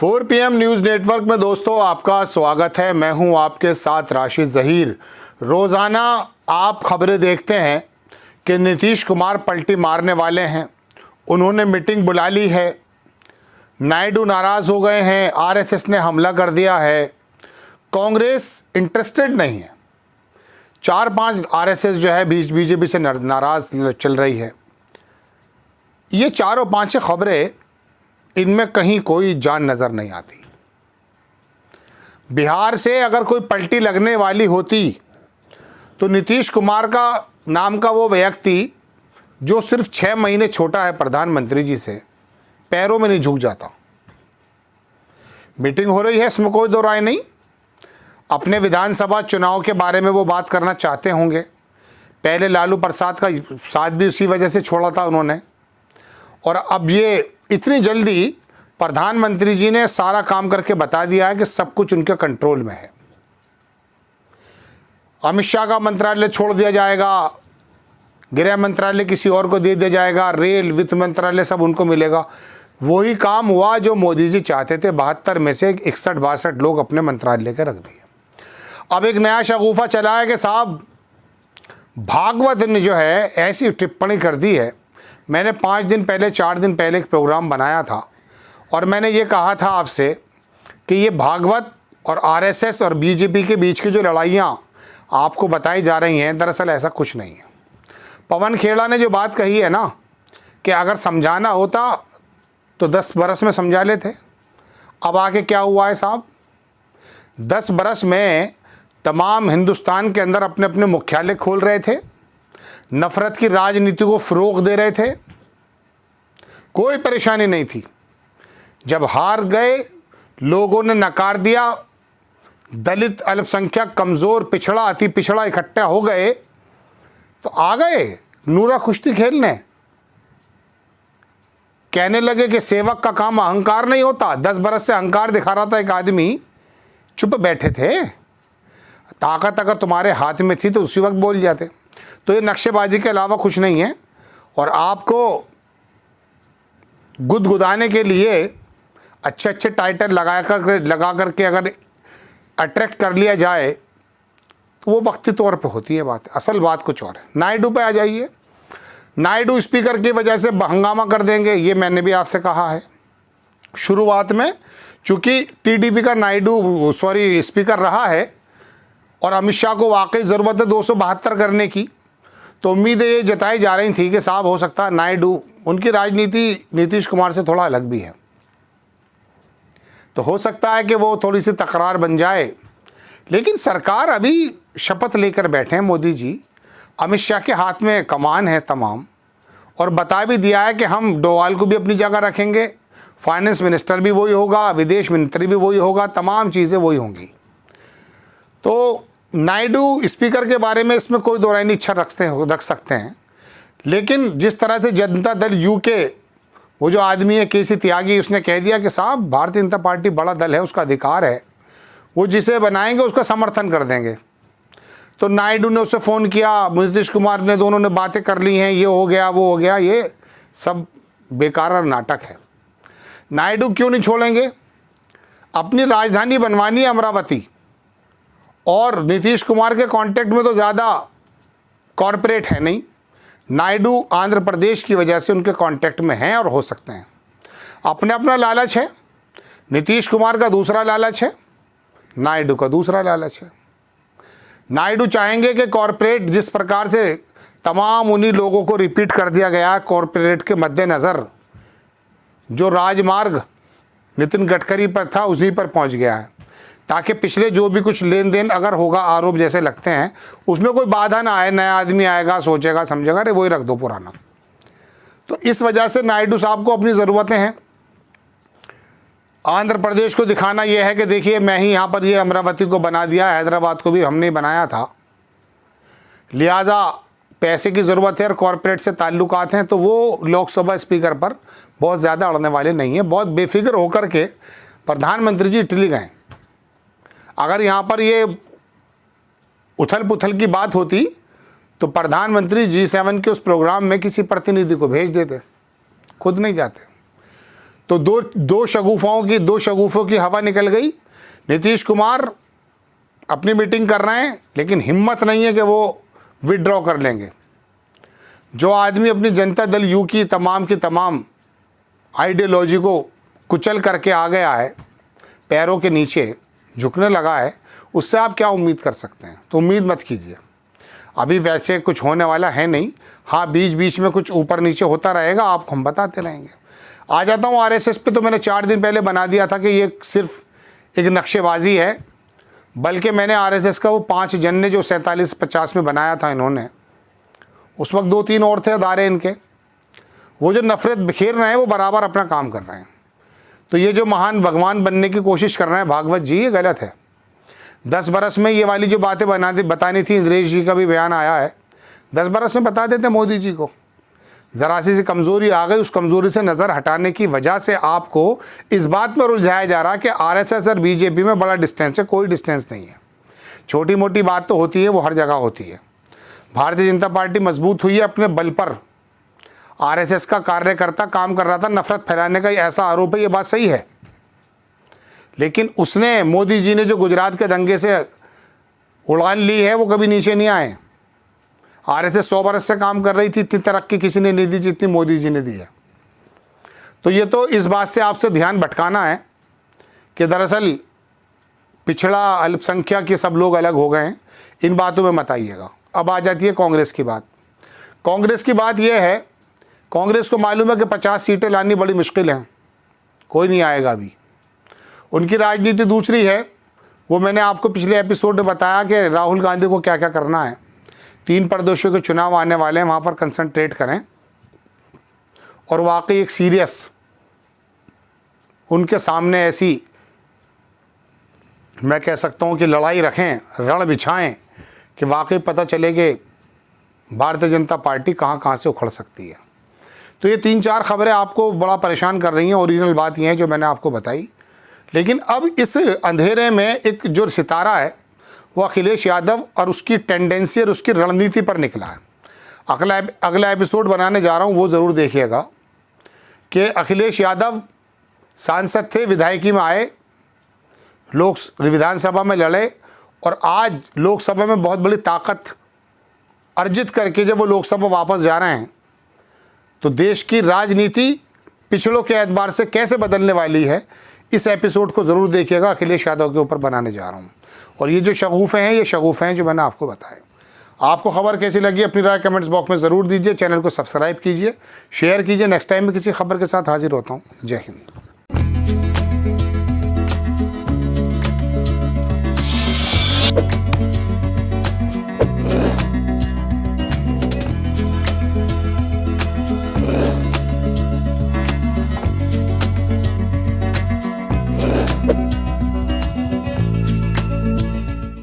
4 PM news network में दोस्तों आपका स्वागत है। मैं हूं आपके साथ राशिद ज़हीर। रोज़ाना आप खबरें देखते हैं कि नीतीश कुमार पलटी मारने वाले हैं, उन्होंने मीटिंग बुला ली है, नायडू नाराज़ हो गए हैं, आरएसएस ने हमला कर दिया है, कांग्रेस इंटरेस्टेड नहीं है, 4-5 आरएसएस जो है बीजेपी से नाराज़ चल रही है। ये चारों पांचों खबरें, इनमें कहीं कोई जान नज़र नहीं आती। बिहार से अगर कोई पलटी लगने वाली होती तो नीतीश कुमार का नाम का वो व्यक्ति जो सिर्फ 6 महीने छोटा है प्रधानमंत्री जी से, पैरों में नहीं झुक जाता। मीटिंग हो रही है, इसमें कोई दो राय नहीं। अपने विधानसभा चुनाव के बारे में वो बात करना चाहते होंगे। पहले लालू प्रसाद का साथ भी उसी वजह से छोड़ा था उन्होंने, और अब ये इतनी जल्दी प्रधानमंत्री जी ने सारा काम करके बता दिया है कि सब कुछ उनके कंट्रोल में है। अमित शाह का मंत्रालय छोड़ दिया जाएगा, गृह मंत्रालय किसी और को दे दिया जाएगा, रेल वित्त मंत्रालय सब उनको मिलेगा। वही काम हुआ जो मोदी जी चाहते थे। 72 में से 61-62 लोग अपने मंत्रालय के रख दिए। अब एक नया शगुफा चला है कि साहब भागवत ने जो है ऐसी टिप्पणी कर दी है। मैंने 4 दिन पहले एक प्रोग्राम बनाया था और मैंने ये कहा था आपसे कि ये भागवत और आरएसएस और बीजेपी के बीच की जो लड़ाइयाँ आपको बताई जा रही हैं, दरअसल ऐसा कुछ नहीं है। पवन खेड़ा ने जो बात कही है ना कि अगर समझाना होता तो 10 बरस में समझा लेते। अब आके क्या हुआ है साहब, 10 बरस में तमाम हिंदुस्तान के अंदर अपने अपने मुख्यालय खोल रहे थे, नफरत की राजनीति को फ़रोग़ दे रहे थे, कोई परेशानी नहीं थी। जब हार गए, लोगों ने नकार दिया, दलित, अल्पसंख्यक, कमज़ोर, पिछड़ा, अति पिछड़ा इकट्ठा हो गए तो आ गए नूरा कुश्ती खेलने। कहने लगे कि सेवक का काम अहंकार नहीं होता। 10 बरस से अहंकार दिखा रहा था एक आदमी, चुप बैठे थे। ताकत अगर तुम्हारे हाथ में थी तो उसी वक्त बोल जाते। तो ये नक्शेबाजी के अलावा कुछ नहीं है। और आपको गुदगुदाने के लिए अच्छे अच्छे टाइटल लगा करके अगर अट्रैक्ट कर लिया जाए तो वो वक्ती तौर पे होती है बात। असल बात कुछ और है। नायडू पे आ जाइए। नायडू स्पीकर की वजह से हंगामा कर देंगे, ये मैंने भी आपसे कहा है शुरुआत में। चूँकि टीडीपी का नायडू स्पीकर रहा है और अमित शाह को वाकई ज़रूरत है 272 करने की, तो उम्मीदें ये जताई जा रही थी कि साहब हो सकता है नायडू, उनकी राजनीति नीतीश कुमार से थोड़ा अलग भी है, तो हो सकता है कि वो थोड़ी सी तकरार बन जाए। लेकिन सरकार अभी शपथ लेकर बैठे हैं मोदी जी, अमित शाह के हाथ में कमान है तमाम, और बता भी दिया है कि हम डोवाल को भी अपनी जगह रखेंगे, फाइनेंस मिनिस्टर भी वही होगा, विदेश मंत्री भी वही होगा, तमाम चीज़ें वही होंगी। तो नायडू स्पीकर के बारे में इसमें कोई दो राय नहीं, इच्छा रख सकते हैं। लेकिन जिस तरह से जनता दल यूके, वो जो आदमी है केसी त्यागी, उसने कह दिया कि साहब भारतीय जनता पार्टी बड़ा दल है, उसका अधिकार है, वो जिसे बनाएंगे उसका समर्थन कर देंगे। तो नायडू ने उससे फ़ोन किया, नीतीश कुमार ने, दोनों ने बातें कर ली हैं, ये हो गया वो हो गया, ये सब बेकार नाटक है। नायडू क्यों नहीं छोड़ेंगे? अपनी राजधानी बनवानी है अमरावती, और नीतीश कुमार के कांटेक्ट में तो ज़्यादा कॉरपोरेट है नहीं। नायडू आंध्र प्रदेश की वजह से उनके कांटेक्ट में हैं और हो सकते हैं। अपना लालच है। नीतीश कुमार का दूसरा लालच है, नायडू का दूसरा लालच है। नायडू चाहेंगे कि कॉरपोरेट, जिस प्रकार से तमाम उन्हीं लोगों को रिपीट कर दिया गया है, कॉरपोरेट के मद्देनज़र जो राजमार्ग नितिन गडकरी पर था उसी पर पहुंच गया है, ताकि पिछले जो भी कुछ लेन देन अगर होगा, आरोप जैसे लगते हैं, उसमें कोई बाधा ना आए। नया आदमी आएगा, सोचेगा, समझेगा, अरे वही रख दो पुराना। तो इस वजह से नायडू साहब को अपनी ज़रूरतें हैं। आंध्र प्रदेश को दिखाना यह है कि देखिए मैं ही यहाँ पर ये अमरावती को बना दिया, हैदराबाद को भी हमने बनाया था, लिहाजा पैसे की ज़रूरत है और कॉरपोरेट से ताल्लुकात हैं, तो वो लोकसभा स्पीकर पर बहुत ज़्यादा अड़ने वाले नहीं हैं। बहुत बेफिक्र होकर के प्रधानमंत्री जी इटली गए। अगर यहाँ पर ये उथल पुथल की बात होती तो प्रधानमंत्री G7 के उस प्रोग्राम में किसी प्रतिनिधि को भेज देते, खुद नहीं जाते। तो दो शगुफों की हवा निकल गई। नीतीश कुमार अपनी मीटिंग कर रहे हैं, लेकिन हिम्मत नहीं है कि वो विड्रॉ कर लेंगे। जो आदमी अपनी जनता दल यू की तमाम आइडियोलॉजी को कुचल करके आ गया है, पैरों के नीचे झुकने लगा है, उससे आप क्या उम्मीद कर सकते हैं? तो उम्मीद मत कीजिए। अभी वैसे कुछ होने वाला है नहीं। हाँ, बीच बीच में कुछ ऊपर नीचे होता रहेगा, आपको हम बताते रहेंगे। आ जाता हूँ आरएसएस पे। तो मैंने 4 दिन पहले बना दिया था कि ये सिर्फ एक नक्शेबाजी है, बल्कि मैंने आरएसएस का वो 5 जन ने जो 47-50 में बनाया था इन्होंने, उस वक्त 2-3 और थे अदारे इनके, वो जो नफ़रत बिखेर रहे हैं वो बराबर अपना काम कर रहे हैं। तो ये जो महान भगवान बनने की कोशिश कर रहे हैं भागवत जी, ये गलत है। 10 बरस में ये वाली जो बातें बतानी थी, इंद्रेश जी का भी बयान आया है, 10 बरस में बता देते मोदी जी को। ज़रा सी कमज़ोरी आ गई, उस कमज़ोरी से नज़र हटाने की वजह से आपको इस बात पर उलझाया जा रहा है कि आरएसएस और बीजेपी में बड़ा डिस्टेंस है। कोई डिस्टेंस नहीं है। छोटी मोटी बात तो होती है, वो हर जगह होती है। भारतीय जनता पार्टी मजबूत हुई है अपने बल पर। आरएसएस का कार्यकर्ता काम कर रहा था नफरत फैलाने का, ऐसा आरोप है, ये बात सही है। लेकिन उसने, मोदी जी ने जो गुजरात के दंगे से उड़ान ली है, वो कभी नीचे नहीं आए। आरएसएस 100 बरस से काम कर रही थी, इतनी तरक्की किसी ने नहीं दी जितनी मोदी जी ने दी है। तो ये तो इस बात से आपसे ध्यान भटकाना है कि दरअसल पिछड़ा अल्पसंख्यक के सब लोग अलग हो गए हैं। इन बातों में मत आइएगा। अब आ जाती है कांग्रेस की बात। कांग्रेस की बात यह है, कांग्रेस को मालूम है कि 50 सीटें लानी बड़ी मुश्किल है, कोई नहीं आएगा अभी। उनकी राजनीति दूसरी है। वो मैंने आपको पिछले एपिसोड में बताया कि राहुल गांधी को क्या क्या करना है। 3 प्रदेशों के चुनाव आने वाले हैं, वहाँ पर कंसंट्रेट करें और वाकई एक सीरियस उनके सामने ऐसी, मैं कह सकता हूँ कि लड़ाई रखें, रण बिछाएं कि वाकई पता चले कि भारतीय जनता पार्टी कहाँ कहाँ से उखड़ सकती है। तो ये 3-4 खबरें आपको बड़ा परेशान कर रही हैं। ओरिजिनल बात ये है जो मैंने आपको बताई। लेकिन अब इस अंधेरे में एक जो सितारा है वो अखिलेश यादव और उसकी टेंडेंसी और उसकी रणनीति पर निकला है। अगला एपिसोड बनाने जा रहा हूँ, वो ज़रूर देखिएगा कि अखिलेश यादव सांसद थे, विधायकी में आए, विधानसभा में लड़े और आज लोकसभा में बहुत बड़ी ताकत अर्जित करके जब वो लोकसभा वापस जा रहे हैं, तो देश की राजनीति पिछड़ों के एतबार से कैसे बदलने वाली है, इस एपिसोड को ज़रूर देखिएगा। अखिलेश यादव के ऊपर बनाने जा रहा हूँ। और ये जो शगुफ़े हैं, ये शगुफ़े हैं जो मैंने आपको बताए। आपको खबर कैसी लगी अपनी राय कमेंट्स बॉक्स में ज़रूर दीजिए। चैनल को सब्सक्राइब कीजिए, शेयर कीजिए। नेक्स्ट टाइम में किसी खबर के साथ हाजिर होता हूँ। जय हिंद।